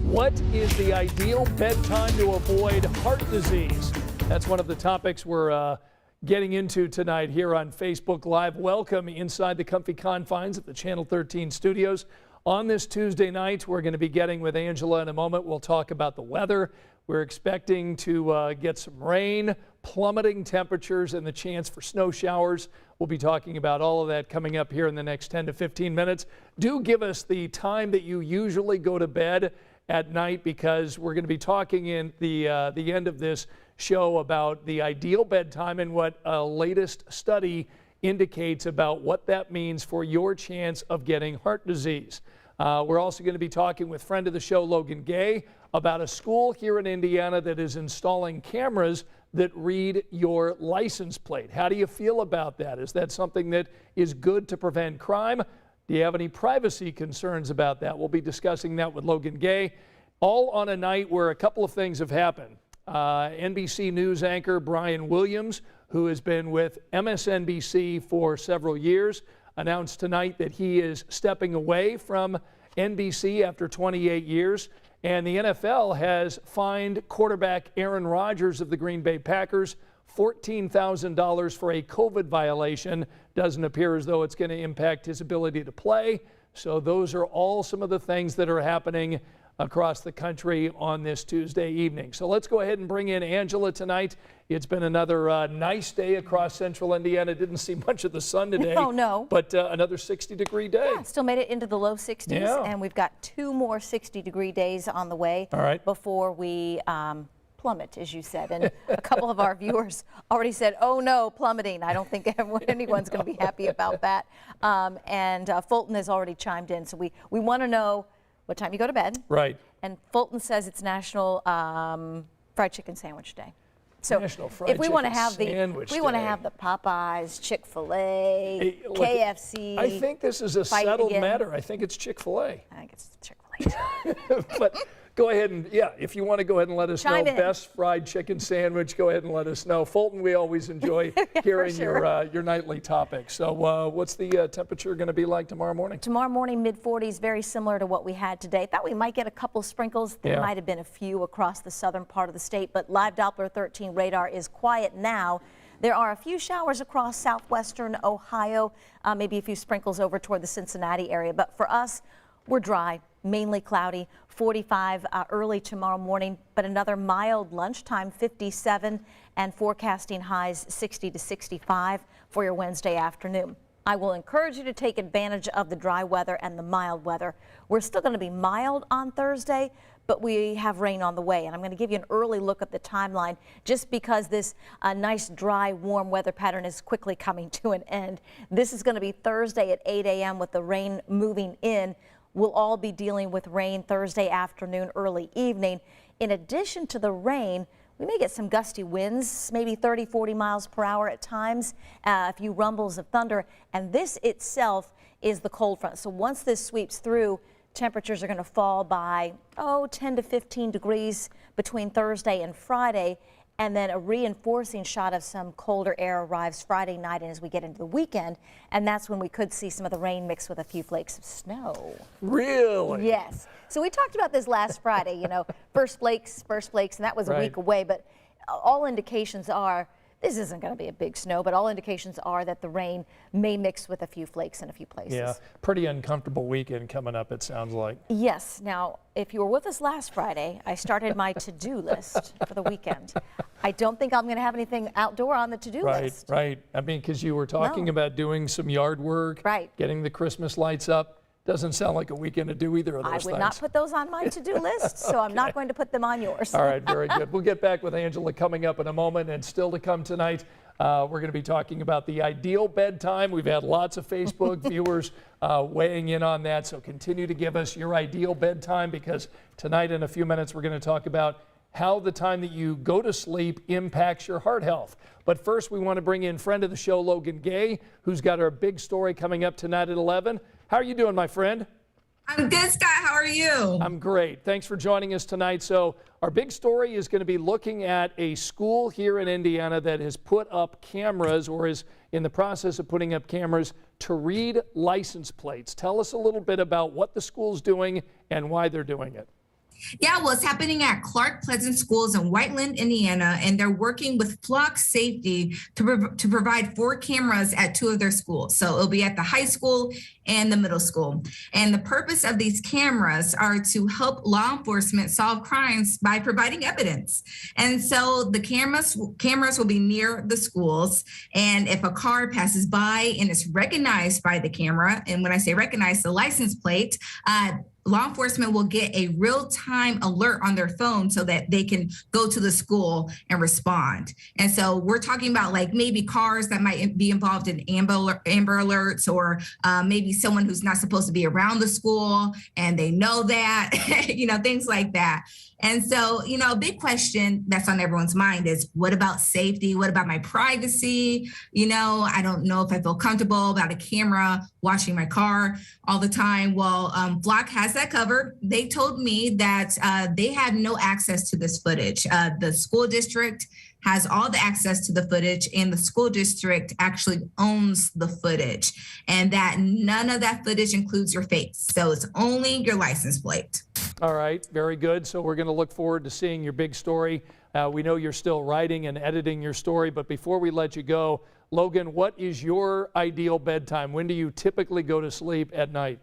What is the ideal bedtime to avoid heart disease? That's one of the topics we're getting into tonight here on Facebook Live. Welcome inside the comfy confines of the Channel 13 studios. On this Tuesday night, we're going to be getting with Angela in a moment. We'll talk about the weather. We're expecting to get some rain, plummeting temperatures, and the chance for snow showers. We'll be talking about all of that coming up here in the next 10 to 15 minutes. Do give us the time that you usually go to bed at night, because we're going to be talking in the end of this show about the ideal bedtime and what a latest study indicates about what that means for your chance of getting heart disease. We're also going to be talking with friend of the show, Logan Gay, about a school here in Indiana that is installing cameras that read your license plate. How do you feel about that? Is that something that is good to prevent crime? Do you have any privacy concerns about that? We'll be discussing that with Logan Gay, all on a night where a couple of things have happened. NBC News anchor Brian Williams, who has been with MSNBC for several years, announced tonight that he is stepping away from NBC after 28 years. And the NFL has fined quarterback Aaron Rodgers of the Green Bay Packers $14,000 for a COVID violation. Doesn't appear as though it's going to impact his ability to play. So those are all some of the things that are happening across the country on this Tuesday evening. So let's go ahead and bring in Angela tonight. It's been another nice day across central Indiana. Didn't see much of the sun today. Oh, no. But another 60-degree day. Yeah, still made it into the low 60s. Yeah. And we've got 2 more 60-degree days on the way. All right. Before we plummet, as you said. And a couple of our viewers already said, oh no, plummeting. I don't think anyone's going to be happy about that. And Fulton has already chimed in. So we want to know what time you go to bed. Right. And Fulton says it's National Fried Chicken Sandwich Day. So if we want to have the Popeyes, Chick-fil-A, KFC. I think this is a settled matter. I think it's Chick-fil-A. I think it's Chick-fil-A. But go ahead and, yeah, if you want to go ahead and let us know, best fried chicken sandwich, go ahead and let us know. Fulton, we always enjoy hearing your nightly topics. So what's the temperature going to be like tomorrow morning? Tomorrow morning, mid-40s, very similar to what we had today. Thought we might get a couple sprinkles. There might have been a few across the southern part of the state, but live Doppler 13 radar is quiet now. There are a few showers across southwestern Ohio, maybe a few sprinkles over toward the Cincinnati area, but for us, we're dry, mainly cloudy, 45 early tomorrow morning, but another mild lunchtime, 57, and forecasting highs 60 to 65 for your Wednesday afternoon. I will encourage you to take advantage of the dry weather and the mild weather. We're still going to be mild on Thursday, but we have rain on the way. And I'm going to give you an early look at the timeline just because this nice, dry, warm weather pattern is quickly coming to an end. This is going to be Thursday at 8 a.m. with the rain moving in. We'll all be dealing with rain Thursday afternoon, early evening. In addition to the rain, we may get some gusty winds, maybe 30, 40 miles per hour at times, a few rumbles of thunder. And this itself is the cold front. So once this sweeps through, temperatures are going to fall by, 10 to 15 degrees between Thursday and Friday. And then a reinforcing shot of some colder air arrives Friday night and as we get into the weekend. And that's when we could see some of the rain mixed with a few flakes of snow. Really? Yes. So we talked about this last Friday, you know, first flakes, and that was a week away. But all indications are this isn't going to be a big snow, but all indications are that the rain may mix with a few flakes in a few places. Yeah, pretty uncomfortable weekend coming up, it sounds like. Yes. Now, if you were with us last Friday, I started my to-do list for the weekend. I don't think I'm going to have anything outdoor on the to-do list. Right. I mean, because you were talking about doing some yard work, getting the Christmas lights up. Doesn't sound like a weekend to do either of those things. I would not put those on my to-do list, so I'm not going to put them on yours. All right, very good. We'll get back with Angela coming up in a moment, and still to come tonight, we're going to be talking about the ideal bedtime. We've had lots of Facebook viewers weighing in on that, so continue to give us your ideal bedtime, because tonight in a few minutes we're going to talk about how the time that you go to sleep impacts your heart health. But first, we want to bring in friend of the show, Logan Gay, who's got our big story coming up tonight at 11. How are you doing, my friend? I'm good, Scott. How are you? I'm great. Thanks for joining us tonight. So our big story is going to be looking at a school here in Indiana that has put up cameras, or is in the process of putting up cameras to read license plates. Tell us a little bit about what the school's doing and why they're doing it. Yeah, well, it's happening at Clark Pleasant Schools in Whiteland, Indiana, and they're working with Flock Safety to provide 4 cameras at 2 of their schools. So it'll be at the high school and the middle school. And the purpose of these cameras are to help law enforcement solve crimes by providing evidence. And so the cameras will be near the schools. And if a car passes by and is recognized by the camera, and when I say recognized, the license plate, law enforcement will get a real-time alert on their phone so that they can go to the school and respond. And so we're talking about like maybe cars that might be involved in Amber Alerts, or maybe someone who's not supposed to be around the school and they know that, things like that. And so, a big question that's on everyone's mind is, what about safety? What about my privacy? I don't know if I feel comfortable about a camera watching my car all the time. Well, Flock has that covered. They told me that they had no access to this footage. The school district has all the access to the footage, and the school district actually owns the footage, and that none of that footage includes your face. So it's only your license plate. All right, very good. So we're going to look forward to seeing your big story. We know you're still writing and editing your story, but before we let you go, Logan, what is your ideal bedtime? When do you typically go to sleep at night?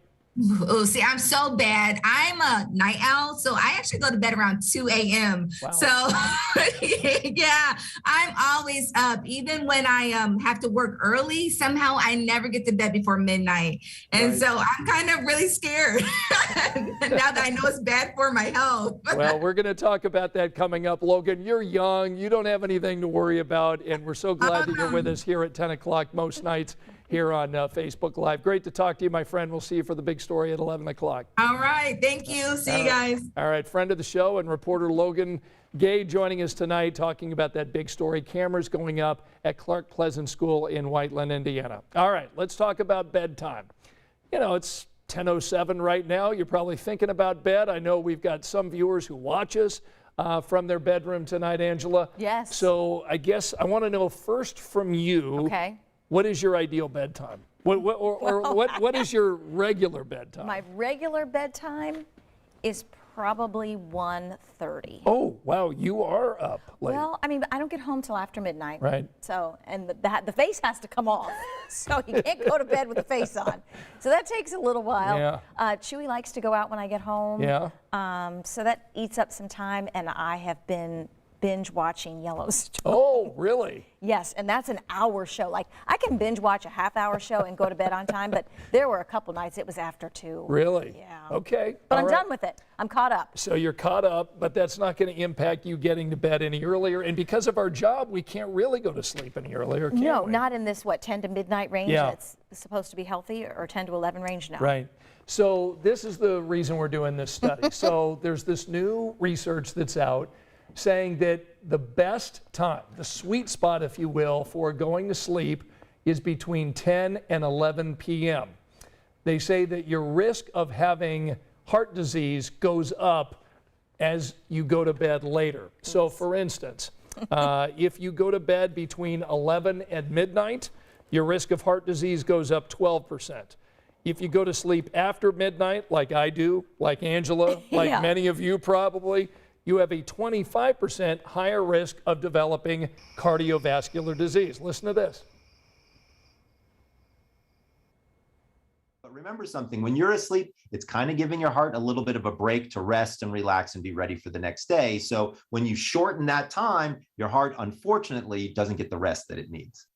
Oh, see, I'm so bad. I'm a night owl, so I actually go to bed around 2 a.m. Wow. So, yeah, I'm always up. Even when I have to work early, somehow I never get to bed before midnight. And Right. so I'm kind of really scared now that I know it's bad for my health. Well, we're going to talk about that coming up. Logan, you're young. You don't have anything to worry about, and we're so glad that you're with us here at 10 o'clock most nights here on Facebook Live. Great to talk to you, my friend. We'll see you for the big story at 11 o'clock. All right. Thank you. See you guys. All right. Friend of the show and reporter Logan Gay joining us tonight talking about that big story. Cameras going up at Clark Pleasant School in Whiteland, Indiana. All right. Let's talk about bedtime. It's 10:07 right now. You're probably thinking about bed. I know we've got some viewers who watch us from their bedroom tonight, Angela. Yes. So I guess I want to know first from you. Okay. What is your ideal bedtime? What is your regular bedtime? My regular bedtime is probably 1:30. Oh, wow, you are up late. Well, I mean, I don't get home till after midnight. Right. So, and the face has to come off. So you can't go to bed with the face on. So that takes a little while. Yeah. Chewy likes to go out when I get home. Yeah. So that eats up some time, and I have been binge watching Yellowstone. Oh, really? Yes, and that's an hour show. Like, I can binge watch a half-hour show and go to bed on time, but there were a couple nights it was after 2. Really? Yeah. Okay. But all I'm right. done with it. I'm caught up. So you're caught up, but that's not going to impact you getting to bed any earlier. And because of our job, we can't really go to sleep any earlier, can No, we? not in this, 10 to midnight range? Yeah. That's supposed to be healthy, or 10 to 11 range? No. Right. So this is the reason we're doing this study. So there's this new research that's out saying that the best time, the sweet spot, if you will, for going to sleep is between 10 and 11 p.m. They say that your risk of having heart disease goes up as you go to bed later. So for instance, if you go to bed between 11 and midnight, your risk of heart disease goes up 12%. If you go to sleep after midnight, like I do, like Angela, like Yeah. many of you probably, you have a 25% higher risk of developing cardiovascular disease. Listen to this. But remember something, when you're asleep, it's kind of giving your heart a little bit of a break to rest and relax and be ready for the next day. So when you shorten that time, your heart, unfortunately, doesn't get the rest that it needs.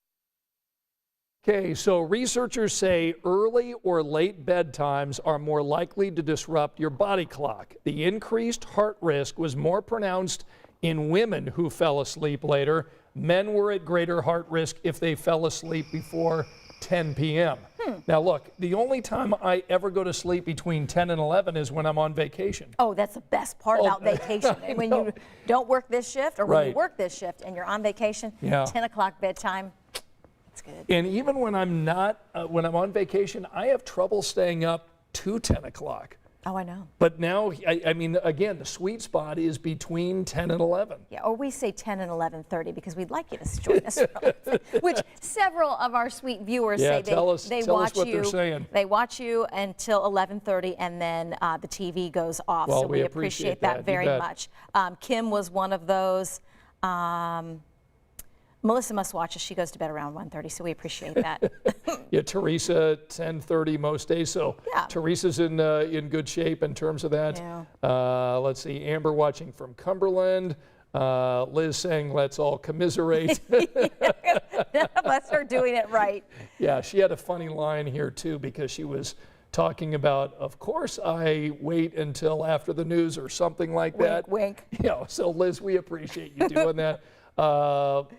Okay, so researchers say early or late bedtimes are more likely to disrupt your body clock. The increased heart risk was more pronounced in women who fell asleep later. Men were at greater heart risk if they fell asleep before 10 p.m. Now look, the only time I ever go to sleep between 10 and 11 is when I'm on vacation. Oh, that's the best part about vacation. I When know. you don't work this shift, or when you Right. work this shift and you're on vacation, Yeah. 10 o'clock bedtime, it's good. And even when I'm not, when I'm on vacation, I have trouble staying up to 10 o'clock. Oh, I know. But now, I mean, again, the sweet spot is between 10 and 11. Yeah, or we say 10 and 11:30 because we'd like you to join us, which several of our sweet viewers say tell us watch what you. they're saying. They watch you until 11:30, and then the TV goes off. Well, so we appreciate that very much. Kim was one of those. Melissa must watch us. She goes to bed around 1:30, so we appreciate that. Yeah, Teresa, 10:30 most days. So Yeah. Teresa's in good shape in terms of that. Yeah. Let's see, Amber watching from Cumberland. Liz saying, let's all commiserate. None of us are doing it right. Yeah, she had a funny line here too because she was talking about, of course I wait until after the news or something like that. Wink, wink. Yeah, so Liz, we appreciate you doing that.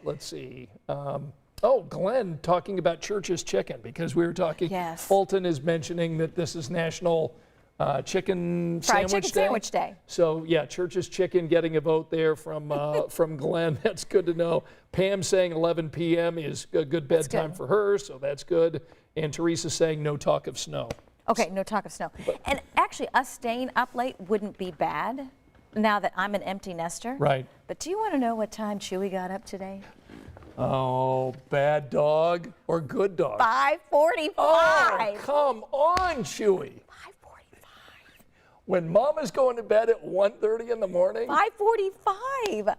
Let's see. Oh, Glenn talking about Church's Chicken because we were talking. Yes. Fulton is mentioning that this is National Chicken Fried Sandwich Chicken Day. Sandwich Day. So yeah, Church's Chicken getting a vote there from Glenn. That's good to know. Pam saying 11 p.m. is a good bedtime for her, so that's good. And Teresa saying no talk of snow. Okay, no talk of snow. And actually, us staying up late wouldn't be bad now that I'm an empty nester. Right. But do you want to know what time Chewy got up today? Oh, bad dog or good dog? 5:45. Oh, come on, Chewy. 5:45. When Mama's going to bed at 1:30 in the morning, 5:45.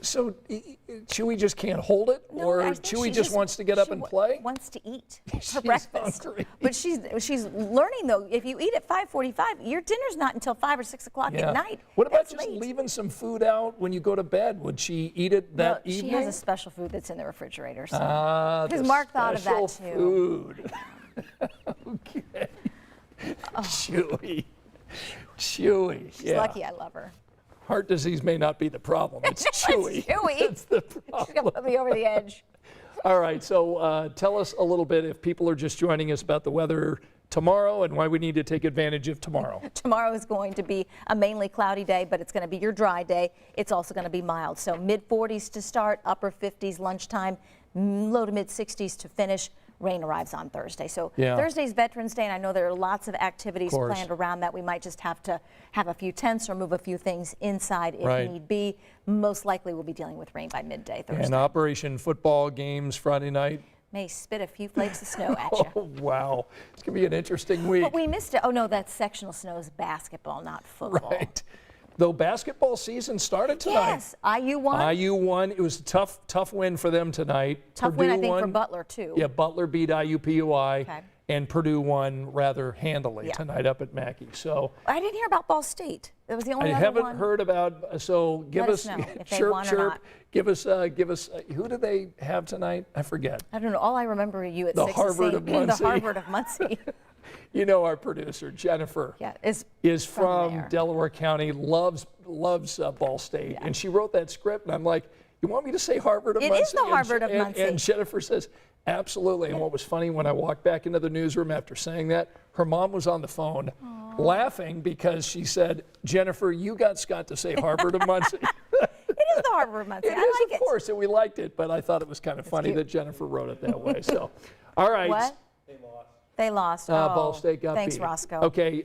so Chewy just can't hold it, No, or I think Chewy she just wants to get up and play? Wants to eat She's her breakfast. hungry. But she's learning though. If you eat at 5:45, your dinner's not until 5 or 6 o'clock at night. What about That's just late. leaving some food out when you go to bed? Would she eat it that No, evening? She has a special food that's in the refrigerator. So. Because Mark thought of that, special too. Food. Okay. Chewy. Chewy. She's Yeah. lucky I love her. Heart disease may not be the problem. It's Chewy. It's Chewy. That's the She's problem. gonna put me over the edge. All right, so tell us a little bit, if people are just joining us, about the weather tomorrow and why we need to take advantage of tomorrow. Tomorrow is going to be a mainly cloudy day, but it's going to be your dry day. It's also going to be mild. So mid-40s to start, upper 50s lunchtime, low to mid-60s to finish. Rain arrives on Thursday. So Yeah. Thursday's Veterans Day, and I know there are lots of activities course. planned around that. We might just have to have a few tents or move a few things inside if Right. need be. Most likely we'll be dealing with rain by midday Thursday. And Operation Football games Friday night. May spit a few flakes of snow at you. Oh, wow. It's going to be an interesting week. But we missed it. Oh, no, that's sectional snow is basketball, not football. Right. Though basketball season started tonight. Yes, IU won. IU won. It was a tough win for them tonight. Tough Purdue win, I think, for won. Butler, too. Yeah, Butler beat IUPUI. Okay. And Purdue won rather handily Yeah. tonight up at Mackey. So I didn't hear about Ball State. It was the only I other haven't one. heard about. So give Let us us know if they chirp won or chirp. not. Give us who do they have tonight? I forget. I don't know. All I remember you at The 6 Harvard is of saying, Muncie. the Harvard of Muncie. You know our producer Jennifer. Yeah, is from there. Delaware County, loves Ball State. Yeah. And she wrote that script, and I'm like, you want me to say Harvard of It Muncie? is the Harvard of Muncie. And Jennifer says, absolutely. And what was funny, when I walked back into the newsroom after saying that, her mom was on the phone laughing because she said, Jennifer, you got Scott to say Harvard of Muncie. It is the Harvard of Muncie. It I is, like of course, and we liked it, but I thought it was kind of funny cute. that Jennifer wrote it that way. So, all right. What? They lost. Ball State got Thanks, beat. Roscoe. Okay,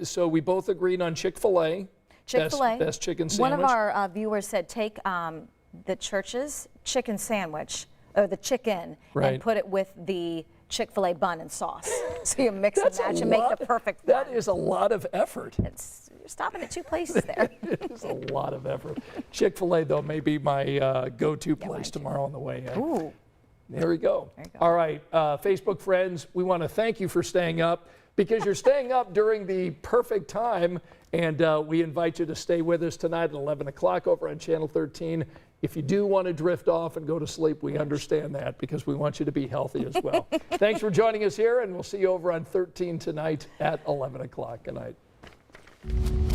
so we both agreed on Chick-fil-A. Chick-fil-A. Best chicken sandwich. One of our viewers said take the Church's chicken sandwich, or the chicken, Right. and put it with the Chick-fil-A bun and sauce. So you mix and That's a match and make lot- the perfect That bun. is a lot of effort. You're stopping at 2 places there. It is a lot of effort. Chick-fil-A, though, may be my go-to place tomorrow on the way in. Ooh. There we go. There you go. All right, Facebook friends, we want to thank you for staying up because you're staying up during the perfect time, and we invite you to stay with us tonight at 11 o'clock over on Channel 13. If you do want to drift off and go to sleep, we understand that because we want you to be healthy as well. Thanks for joining us here, and we'll see you over on 13 tonight at 11 o'clock. Good night.